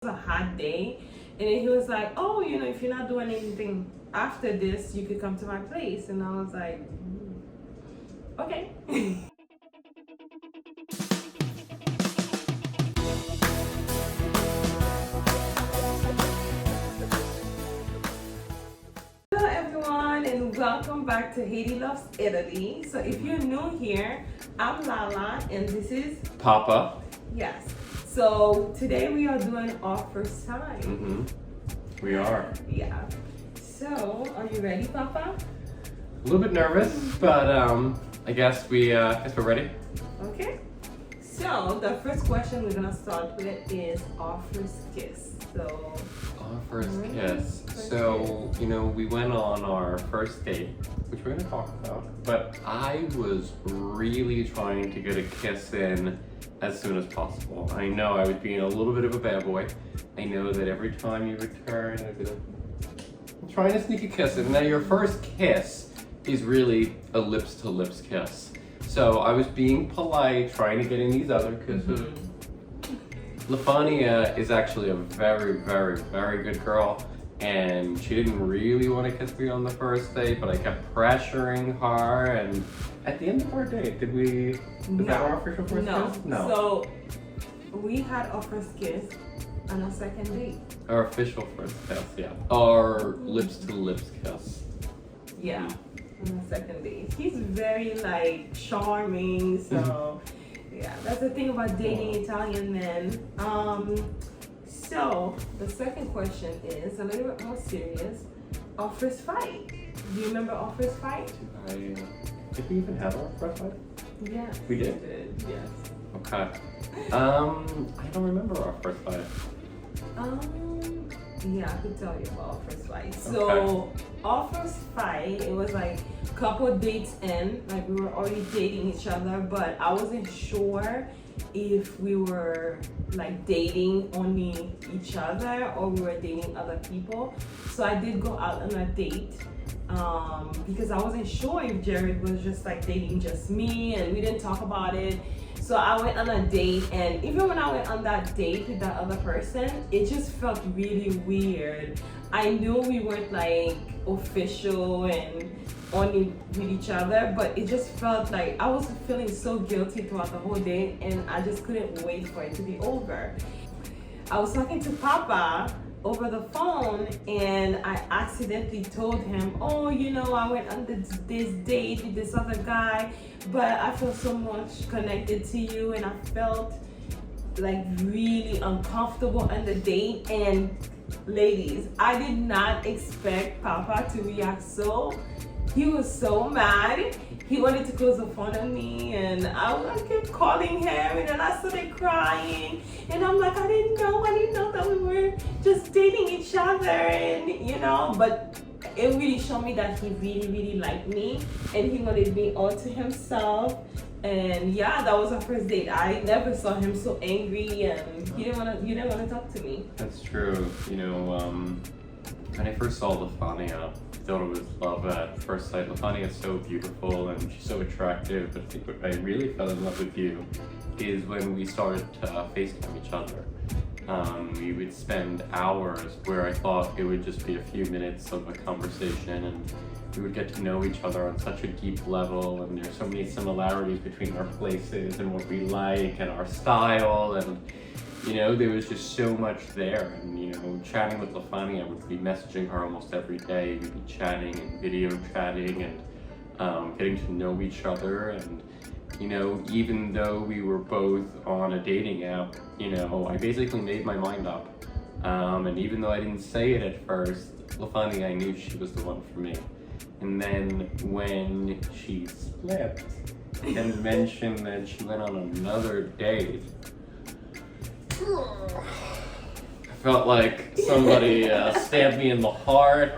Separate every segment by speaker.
Speaker 1: a hot day, and then he was like, oh, if you're not doing anything after this, you could come to my place. And I was like, okay. Hello everyone, and welcome back to Haiti Loves Italy. So if you're new here, I'm Lala and this is
Speaker 2: Papa.
Speaker 1: Yes. So today we are doing our first time.
Speaker 2: We are.
Speaker 1: Yeah. So are you ready, Papa?
Speaker 2: A little bit nervous, but I guess we're ready.
Speaker 1: Okay. So the first question we're gonna start with is our first kiss. So
Speaker 2: Our first kiss. So, we went on our first date, which we're gonna talk about, but I was really trying to get a kiss in as soon as possible. I know I was being a little bit of a bad boy. I know that every time you return, I'm trying to sneak a kiss in. Now your first kiss is really a lips-to-lips kiss. So I was being polite, trying to get in these other kisses. Lafania is actually a very, very, very good girl, and she didn't really want to kiss me on the first date, but I kept pressuring her, and at the end of our date, was that our official first kiss? No.
Speaker 1: So we had our first kiss on our second date.
Speaker 2: Our official first kiss, yeah. Our lips-to-lips kiss.
Speaker 1: Yeah, on the second date. He's very charming, so yeah, that's the thing about dating Italian men. So the second question is a little bit more serious. Our first fight. Do you remember our first fight?
Speaker 2: Did we even have our first fight?
Speaker 1: Yes.
Speaker 2: We did?
Speaker 1: Yes.
Speaker 2: Okay. I don't remember our first fight.
Speaker 1: Yeah, I could tell you about our first fight. So our first fight, it was a couple dates in, we were already dating each other, but I wasn't sure if we were dating only each other or we were dating other people. So I did go out on a date because I wasn't sure if Jared was just dating just me, and we didn't talk about it. So I went on a date, and even when I went on that date with that other person, it just felt really weird. I knew we weren't official and only with each other, but it just felt like I was feeling so guilty throughout the whole day, and I just couldn't wait for it to be over. I was talking to Papa over the phone, and I accidentally told him, oh, I went on this date with this other guy, but I feel so much connected to you, and I felt really uncomfortable on the date. And ladies, I did not expect Papa to react so. He was so mad. He wanted to close the phone on me, and I kept calling him, and then I started crying. And I'm like, I didn't know that we were just dating each other, and but it really showed me that he really, really liked me, and he wanted me all to himself. And yeah, that was our first date. I never saw him so angry, and he didn't want to talk to me.
Speaker 2: That's true. When I first saw Lafania, I thought it was love at first sight. Lafania is so beautiful and she's so attractive, but I think what I really fell in love with you is when we started to FaceTime each other. We would spend hours where I thought it would just be a few minutes of a conversation, and we would get to know each other on such a deep level, and there's so many similarities between our places and what we like and our style, and there was just so much there. And chatting with Lafania, I would be messaging her almost every day. We'd be chatting and video chatting and getting to know each other. And even though we were both on a dating app, I basically made my mind up. And even though I didn't say it at first, Lafania, I knew she was the one for me. And then when she split and mentioned that she went on another date, I felt like somebody stabbed me in the heart.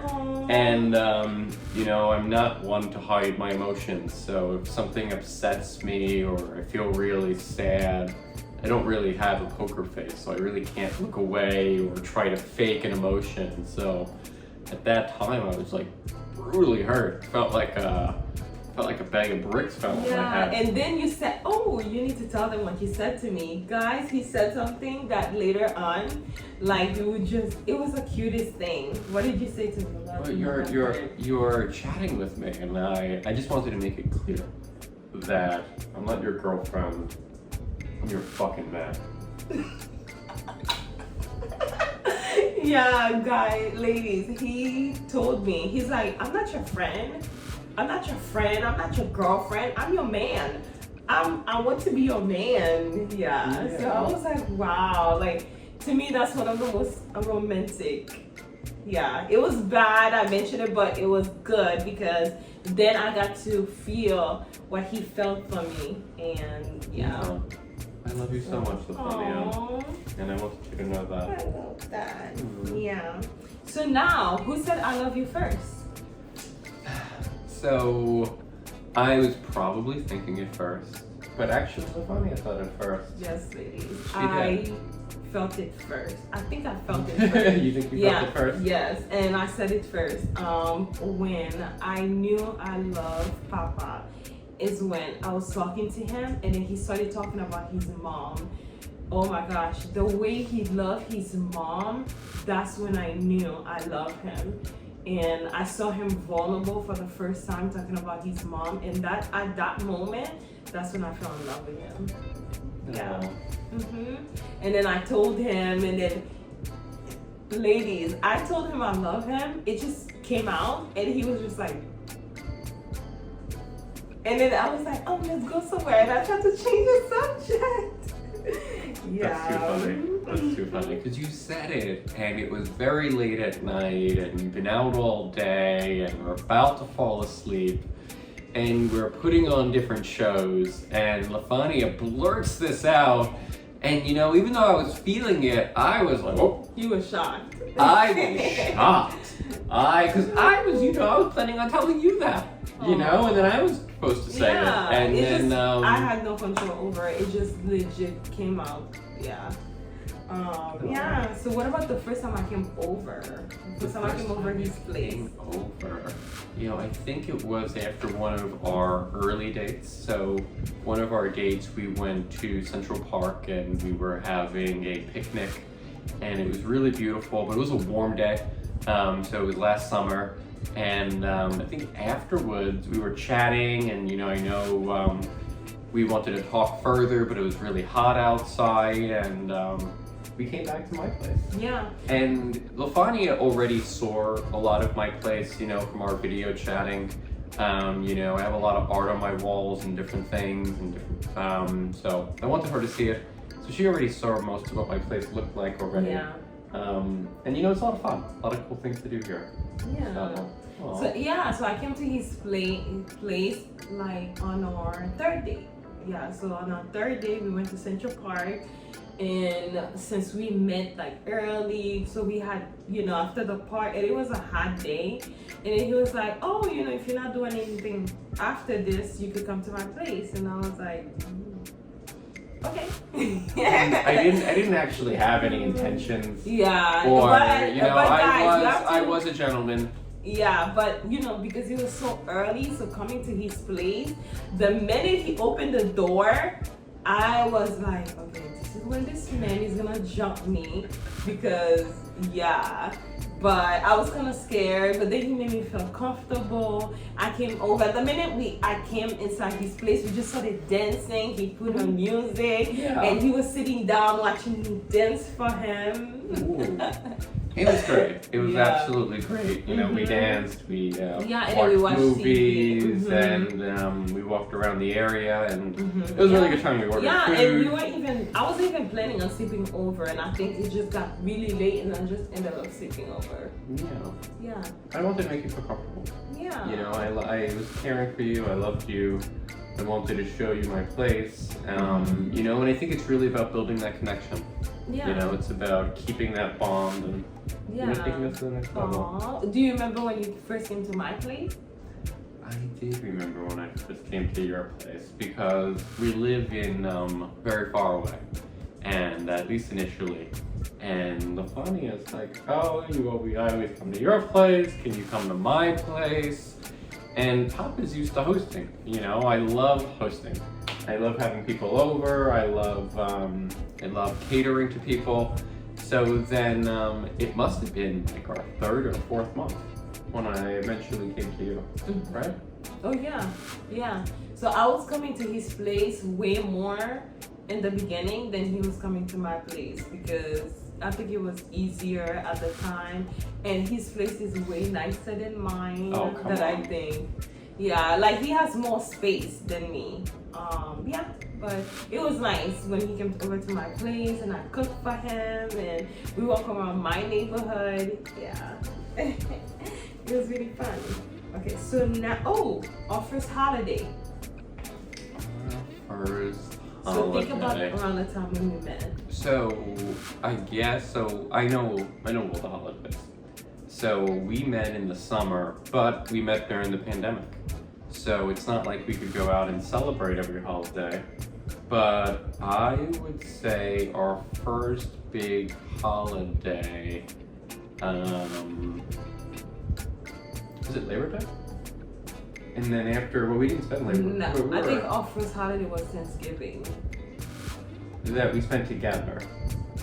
Speaker 2: And I'm not one to hide my emotions, so if something upsets me or I feel really sad, I don't really have a poker face, so I really can't look away or try to fake an emotion. So at that time I was brutally hurt. Felt like felt like a bag of bricks fell on my
Speaker 1: Yeah,
Speaker 2: head.
Speaker 1: and then you said, oh, you need to tell them what you said to me. Guys, he said something that later on, like, it was the cutest thing. What did you say to me?
Speaker 2: Well, you're chatting with me, and I just wanted to make it clear that I'm not your girlfriend. I'm your fucking man.
Speaker 1: Yeah, ladies, he told me, he's like, I'm not your friend. I'm not your friend. I'm not your girlfriend. I'm your man. I want to be your man. Yeah. So I was like, wow. Like, to me, that's one of the most romantic. Yeah. It was bad. I mentioned it, but it was good because then I got to feel what he felt for me. And yeah.
Speaker 2: I love you so much, Lafania. And I want you to know that.
Speaker 1: I love that. Yeah. So now, who said I love you first?
Speaker 2: So, I was probably thinking it first, but actually Lafania thought it first.
Speaker 1: Yes, ladies.
Speaker 2: She
Speaker 1: I
Speaker 2: did.
Speaker 1: felt it first. I think I felt it first.
Speaker 2: You think you felt it first?
Speaker 1: Yes, and I said it first. When I knew I loved Papa is when I was talking to him and then he started talking about his mom. Oh my gosh, the way he loved his mom, that's when I knew I loved him. And I saw him vulnerable for the first time talking about his mom, and that at that moment, that's when I fell in love with him. Yeah. And then I told him, and then ladies, I told him I love him. It just came out, and he was just like, and then I was like, oh, let's go somewhere, and I tried to change the subject. Yeah.
Speaker 2: That's too funny. That's too funny. Because you said it, and it was very late at night, and you've been out all day, and we're about to fall asleep, and we're putting on different shows, and Lafania blurts this out, and you know, even though I was feeling it, I was like, oh.
Speaker 1: You were shocked.
Speaker 2: I was shocked. Because I was planning on telling you that, you know, and then I was supposed to say it, and then
Speaker 1: I had no control over it. It just legit came out. Yeah. Yeah. So what about the first time I came over? The first time I came over his place.
Speaker 2: You know, I think it was after one of our early dates. So one of our dates, we went to Central Park and we were having a picnic, and it was really beautiful, but it was a warm day. So it was last summer, and I think afterwards we were chatting, and you know, I know we wanted to talk further, but it was really hot outside, and we came back to my place.
Speaker 1: Yeah.
Speaker 2: And Lafania already saw a lot of my place, you know, from our video chatting. You know, I have a lot of art on my walls and different things, and different, so I wanted her to see it. So she already saw most of what my place looked like already.
Speaker 1: Yeah.
Speaker 2: And you know, it's a lot of fun. A lot of cool things to do here.
Speaker 1: Yeah. So I came to his place like on our third day. Yeah, so on our third day we went to Central Park, and since we met like early, so we had, you know, after the park, and it was a hot day, and then he was like, oh, you know, if you're not doing anything after this, you could come to my place. And I was like, okay.
Speaker 2: I didn't actually have any intentions.
Speaker 1: Yeah.
Speaker 2: Or
Speaker 1: but,
Speaker 2: you know,
Speaker 1: but guys,
Speaker 2: I was a gentleman.
Speaker 1: Yeah, but you know, because it was so early, so coming to his place, the minute he opened the door, I was like, okay, this is when this man is gonna jump me, because yeah. But I was kind of scared, but then he made me feel comfortable. I came over. The minute I came inside his place, we just started dancing. He put on music, and he was sitting down watching me dance for him.
Speaker 2: It was great. It was absolutely great. You know, we danced, we
Speaker 1: and
Speaker 2: watched movies,
Speaker 1: TV.
Speaker 2: and we walked around the area, and it was a really good time. We ordered food.
Speaker 1: And I wasn't even planning on sleeping over, and I think it just got really late, and I just ended up sleeping over. Yeah.
Speaker 2: I wanted to make you feel comfortable.
Speaker 1: Yeah.
Speaker 2: You know, I was caring for you. I loved you. I wanted to show you my place. You know, and I think it's really about building that connection.
Speaker 1: Yeah.
Speaker 2: You know, it's about keeping that bond and you know, taking us to the next level.
Speaker 1: Do you remember when you first came to my place?
Speaker 2: I did remember when I first came to your place, because we live in very far away, and at least initially. And Lafania is like, oh, I always come to your place. Can you come to my place? And Pop is used to hosting. You know, I love hosting. I love having people over. I love catering to people. So then it must have been like our third or fourth month when I eventually came to you, right?
Speaker 1: Oh yeah. So I was coming to his place way more in the beginning than he was coming to my place because I think it was easier at the time, and his place is way nicer than mine. I think. Yeah, like he has more space than me. Yeah, but it was nice when he came over to my place and I cooked for him and we walk around my neighborhood. Yeah, it was really fun. Okay, so now, our first holiday. So think about around the time when we met.
Speaker 2: So I guess I know all the holidays. So we met in the summer, but we met during the pandemic. So it's not like we could go out and celebrate every holiday. But I would say our first big holiday, was it Labor Day? And then after, we didn't spend Labor Day.
Speaker 1: No, I think our first holiday was Thanksgiving.
Speaker 2: That we spent together.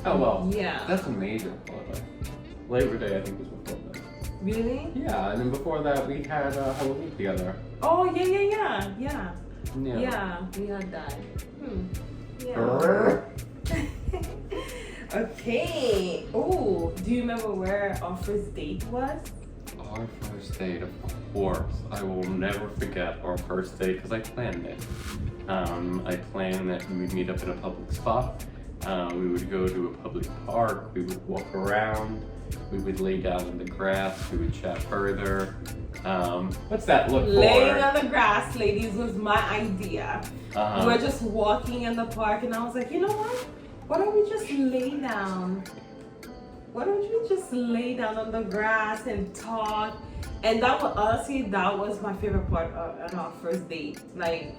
Speaker 2: Oh well,
Speaker 1: yeah.
Speaker 2: That's a major holiday. Labor Day, I think, was before that.
Speaker 1: Really?
Speaker 2: Yeah, and then before that we had Halloween together.
Speaker 1: Oh yeah. Yeah, we had that. Yeah. Okay. Oh, do you remember where our first date was?
Speaker 2: Our first date, of course. I will never forget our first date because I planned it. I planned that we would meet up in a public spot. We would go to a public park. We would walk around. We would lay down in the grass. We would chat further. What's that look for?
Speaker 1: Laying on the grass, ladies, was my idea. We were just walking in the park and I was like, you know what? Why don't we just lay down? Why don't you just lay down on the grass and talk? And that was, honestly, that was my favorite part of our first date. Like,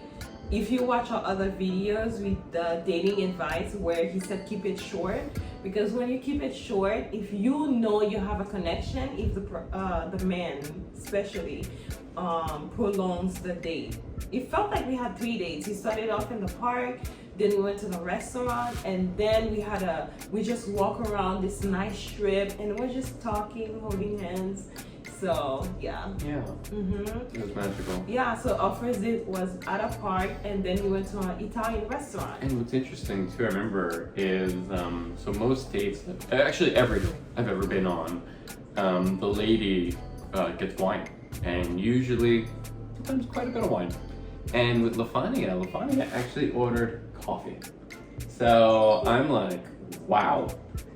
Speaker 1: if you watch our other videos with the dating advice where he said keep it short, because when you keep it short, if you know you have a connection, if the man especially prolongs the date. It felt like we had 3 dates. We started off in the park, then we went to the restaurant, and then we just walk around this nice strip and we're just talking, holding hands. So yeah.
Speaker 2: Yeah. It was magical.
Speaker 1: Yeah. So our first date was at a park, and then we went to an Italian restaurant.
Speaker 2: And what's interesting too, I remember, is so most dates, actually every date I've ever been on, the lady gets wine, and usually sometimes quite a bit of wine. And with Lafania actually ordered coffee. So I'm like, wow.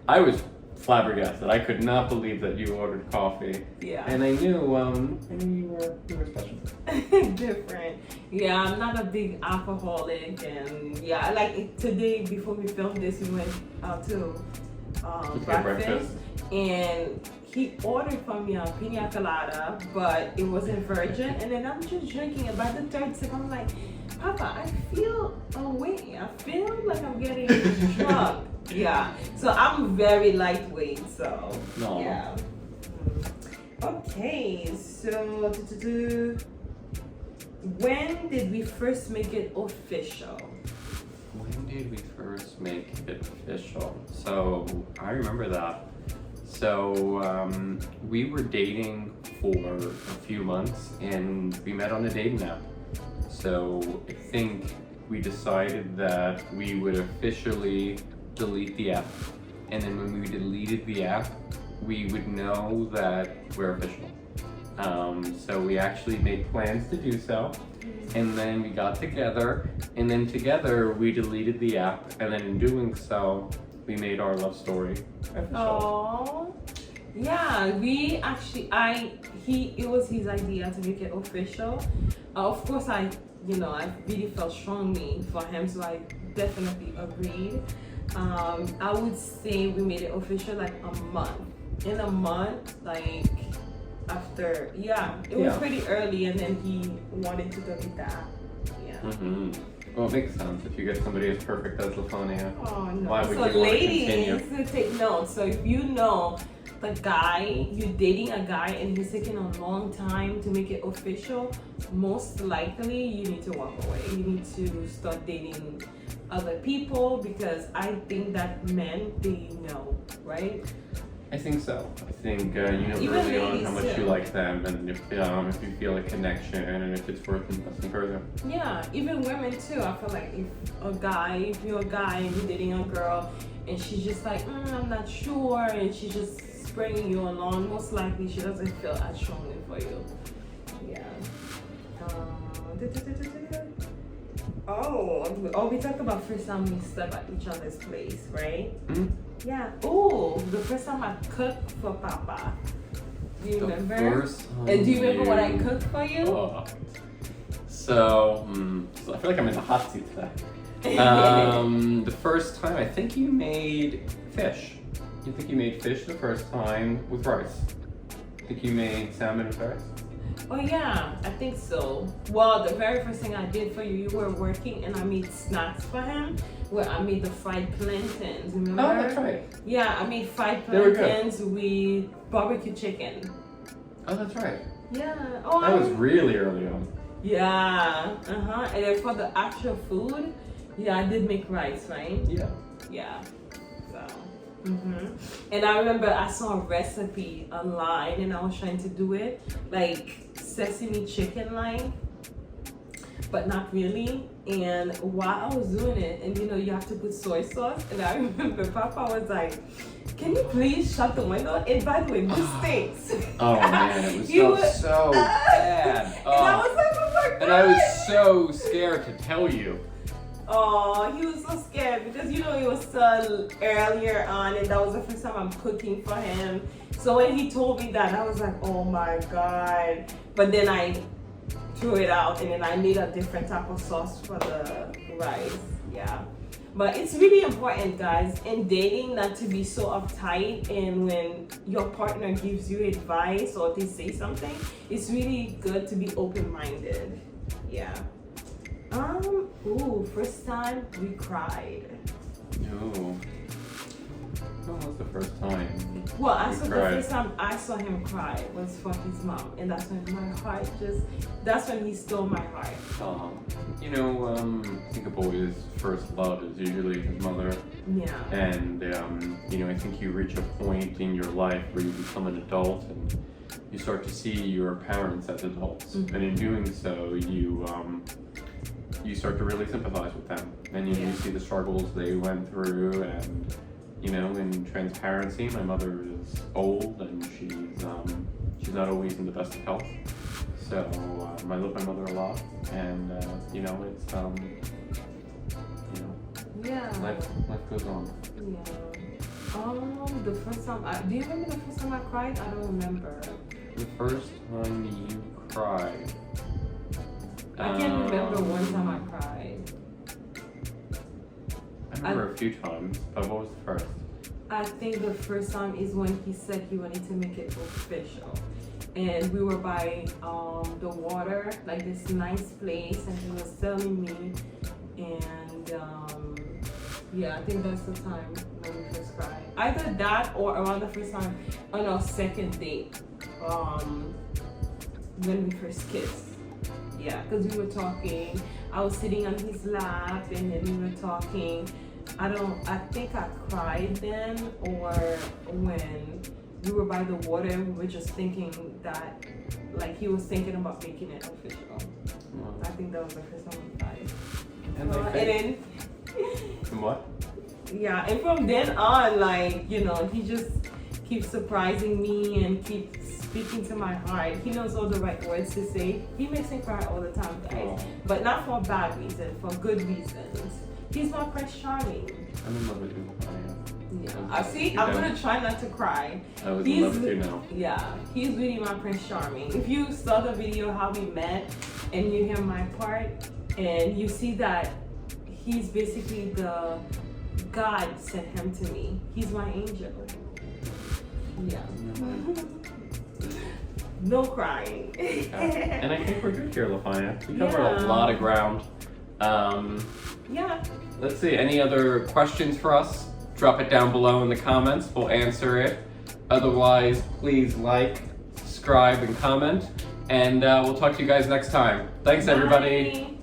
Speaker 2: I was flabbergasted. I could not believe that you ordered coffee.
Speaker 1: Yeah.
Speaker 2: And I knew you were special.
Speaker 1: Different. Yeah, I'm not a big alcoholic, and yeah, like today before we filmed this, we went out to breakfast, and he ordered for me a pina colada, but it wasn't virgin. And then I'm just drinking it. By the third sip, I'm like, Papa, I feel away. I feel like I'm getting drunk. Yeah, so I'm very lightweight, so
Speaker 2: no.
Speaker 1: Yeah. Okay, so when did we first make it official?
Speaker 2: When did we first make it official? So I remember that. So we were dating for a few months and we met on a dating app. So I think we decided that we would officially delete the app, and then when we deleted the app we would know that we're official. So we actually made plans to do so, and then we got together, and then together we deleted the app, and then in doing so we made our love story official.
Speaker 1: Oh, yeah, we actually, it was his idea to make it official. Of course, I really felt strongly for him, so I definitely agreed. I would say we made it official like a month. In a month, like after, it was pretty early, and then he wanted to delete that. Yeah.
Speaker 2: Well, it makes sense if you get somebody as perfect as Lafania.
Speaker 1: Oh no!
Speaker 2: Why would
Speaker 1: so
Speaker 2: you
Speaker 1: ladies,
Speaker 2: want to continue?
Speaker 1: take notes. So if you know the guy, you're dating a guy and he's taking a long time to make it official, most likely you need to walk away. You need to start dating other people, because I think that men, they know, right?
Speaker 2: I think so. I think you know
Speaker 1: Even
Speaker 2: early on how
Speaker 1: ladies
Speaker 2: much
Speaker 1: too.
Speaker 2: you like them, and if you feel a connection, and if it's worth investing further.
Speaker 1: Yeah, even women too. I feel like if you're a guy and you're dating a girl and she's just like, I'm not sure, and she's just springing you along, most likely she doesn't feel as strongly for you. Yeah. We talked about first time we slept at each other's place, right?
Speaker 2: Mm-hmm.
Speaker 1: Yeah. Oh, the first time I cooked for Papa. Do you remember?
Speaker 2: First time
Speaker 1: And do you remember what I cooked for you?
Speaker 2: So I feel like I'm in the hot seat today. The first time, I think you made fish. You think you made fish the first time with rice? I think you made salmon with rice?
Speaker 1: Oh yeah, I think so. Well, the very first thing I did for you, you were working and I made snacks for him, where I made the fried plantains, remember?
Speaker 2: Oh, that's right.
Speaker 1: Yeah, I made fried
Speaker 2: They were good.
Speaker 1: plantains with barbecue chicken.
Speaker 2: Oh, that's right.
Speaker 1: Yeah. Oh,
Speaker 2: That was really early on.
Speaker 1: Yeah. And then for the actual food, yeah, I did make rice, right?
Speaker 2: Yeah.
Speaker 1: Yeah. So. And I remember I saw a recipe online and I was trying to do it like sesame chicken like, but not really. And while I was doing it, and you know, you have to put soy sauce, and I remember Papa was like, "Can you please shut the window?" And by the way, this stinks.
Speaker 2: Oh man, it was
Speaker 1: You
Speaker 2: so bad.
Speaker 1: And I was like, "Oh my god!"
Speaker 2: And I was so scared to tell you.
Speaker 1: Oh, he was so scared because you know it was so earlier on, and that was the first time I'm cooking for him. So when he told me that, I was like, oh my god. But then I threw it out, and then I made a different type of sauce for the rice. Yeah. But it's really important, guys, in dating not to be so uptight, and when your partner gives you advice or they say something, it's really good to be open-minded. Yeah. First time we cried.
Speaker 2: No. When was the first time?
Speaker 1: Well,
Speaker 2: you
Speaker 1: the
Speaker 2: cried?
Speaker 1: first time I saw him cry was for his mom, and that's when my heart that's when he stole my heart.
Speaker 2: You know, I think a boy's first love is usually his mother.
Speaker 1: Yeah.
Speaker 2: And, you know, I think you reach a point in your life where you become an adult and you start to see your parents as adults.
Speaker 1: Mm-hmm.
Speaker 2: And in doing so, you start to really sympathize with them. And you see the struggles they went through, and, you know, in transparency, my mother is old and she's not always in the best of health. So I love my mother a lot, and you know, it's life goes on.
Speaker 1: Yeah. The first time do you remember the first time I cried? I don't remember.
Speaker 2: The first time you cried.
Speaker 1: I can't remember one time I cried.
Speaker 2: I remember a few times, but what was the first?
Speaker 1: I think the first time is when he said he wanted to make it official. And we were by the water, like this nice place, and he was telling me, and I think that's the time when we first cried. Either that or around the first time on our second date, when we first kissed. Yeah, because we were talking, I was sitting on his lap, and then we were talking. I think I cried then, or when we were by the water, we were just thinking that, like, he was thinking about making it official.
Speaker 2: Wow.
Speaker 1: I think that was the first time I cried.
Speaker 2: And then what?
Speaker 1: Yeah, and from then on, like, you know, he just keeps surprising me and keeps speaking to my heart. He knows all the right words to say. He makes me cry all the time, guys.
Speaker 2: Oh.
Speaker 1: But not for bad reasons, for good reasons. He's my Prince Charming.
Speaker 2: I'm in love with you.
Speaker 1: Yeah. See, I'm gonna try not to cry.
Speaker 2: I was in love with you now.
Speaker 1: Yeah, he's really my Prince Charming. If you saw the video how we met and you hear my part and you see that he's basically the God sent him to me. He's my angel. Yeah. No crying.
Speaker 2: Okay. And I think we're good here, Lafania. We covered a
Speaker 1: Yeah.
Speaker 2: lot of ground.
Speaker 1: Yeah.
Speaker 2: Let's see, any other questions for us? Drop it down below in the comments. We'll answer it. Otherwise, please like, subscribe, and comment. And we'll talk to you guys next time. Thanks, everybody.
Speaker 1: Bye.